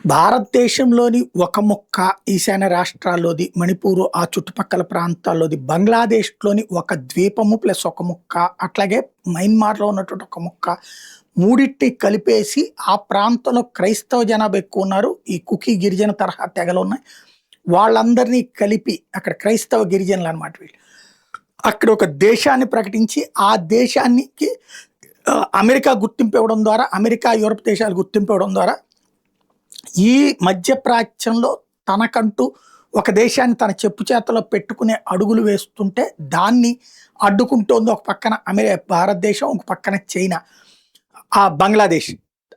భారతదేశంలోని ఒక ముక్క ఈశాన్య రాష్ట్రాల్లోది, మణిపూర్ ఆ చుట్టుపక్కల ప్రాంతాల్లోది, బంగ్లాదేశ్‌లోని ఒక ద్వీపము ప్లస్ ఒక ముక్క, అట్లాగే మయన్మార్‌లో ఉన్నటువంటి ఒక ముక్క, మూడిటిని కలిపేసి ఆ ప్రాంతంలో క్రైస్తవ జనాభా ఎక్కువున్నారు. ఈ కుకీ గిరిజన తరహా తెగలున్నాయి. వాళ్ళందరినీ కలిపి అక్కడ క్రైస్తవ గిరిజనులనమాట వీళ్ళు. అక్కడ ఒక దేశాన్ని ప్రకటించి, ఆ దేశానికి అమెరికా గుర్తింపు ఇవ్వడం ద్వారా, అమెరికా, యూరప్ దేశాలు గుర్తింపు ఇవ్వడం ద్వారా ఈ మధ్యప్రాచ్యంలో తనకంటూ ఒక దేశాన్ని తన చెప్పు చేతలో పెట్టుకునే అడుగులు వేస్తుంటే దాన్ని అడ్డుకుంటోంది ఒక పక్కన భారతదేశం, ఒక పక్కన చైనా, బంగ్లాదేశ్.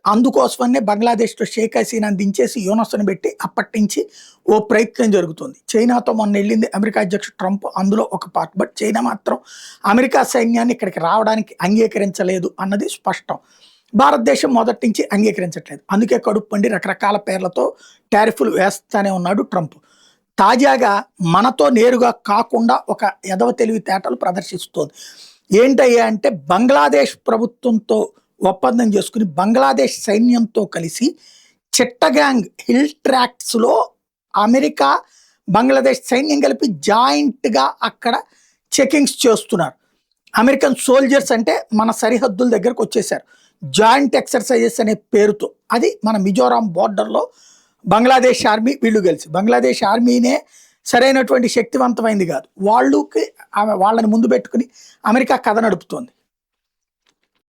అందుకోసమనే బంగ్లాదేశ్‌లో షేక్ హసీనాని దించేసి యూనస్‌ని పెట్టి అప్పటినుంచి ఓ ప్రయత్నం జరుగుతుంది. చైనాతో మొన్నెళ్ళింది అమెరికా అధ్యక్షుడు ట్రంప్, అందులో ఒక పార్ట్. బట్ చైనా మాత్రం అమెరికా సైన్యాన్ని ఇక్కడికి రావడానికి అంగీకరించలేదు అన్నది స్పష్టం. భారతదేశం మొదటి నుంచి అంగీకరించట్లేదు. అందుకే కడుపు పండి రకరకాల పేర్లతో టారిఫ్‌లు వేస్తానే ఉన్నాడు ట్రంప్. తాజాగా మనతో నేరుగా కాకుండా ఒక ఎదవ తెలివితేటలు ప్రదర్శిస్తోంది. ఏంటయ్యా అంటే, బంగ్లాదేశ్ ప్రభుత్వంతో ఒప్పందం చేసుకుని బంగ్లాదేశ్ సైన్యంతో కలిసి చిట్టగాంగ్ హిల్ ట్రాక్ట్స్‌లో అమెరికా, బంగ్లాదేశ్ సైన్యం కలిపి జాయింట్‌గా అక్కడ చెకింగ్స్ చేస్తున్నారు. అమెరికన్ సోల్జర్స్ అంటే మన సరిహద్దుల దగ్గరకు వచ్చేసారు. జాయింట్ ఎక్సర్సైజెస్ అనే పేరుతో అది మన మిజోరాం బోర్డర్‌లో బంగ్లాదేశ్ ఆర్మీ వీళ్ళు కలిసి, బంగ్లాదేశ్ ఆర్మీనే సరైనటువంటి శక్తివంతమైంది కాదు. వాళ్ళని ముందు పెట్టుకుని అమెరికా కథ నడుపుతోంది.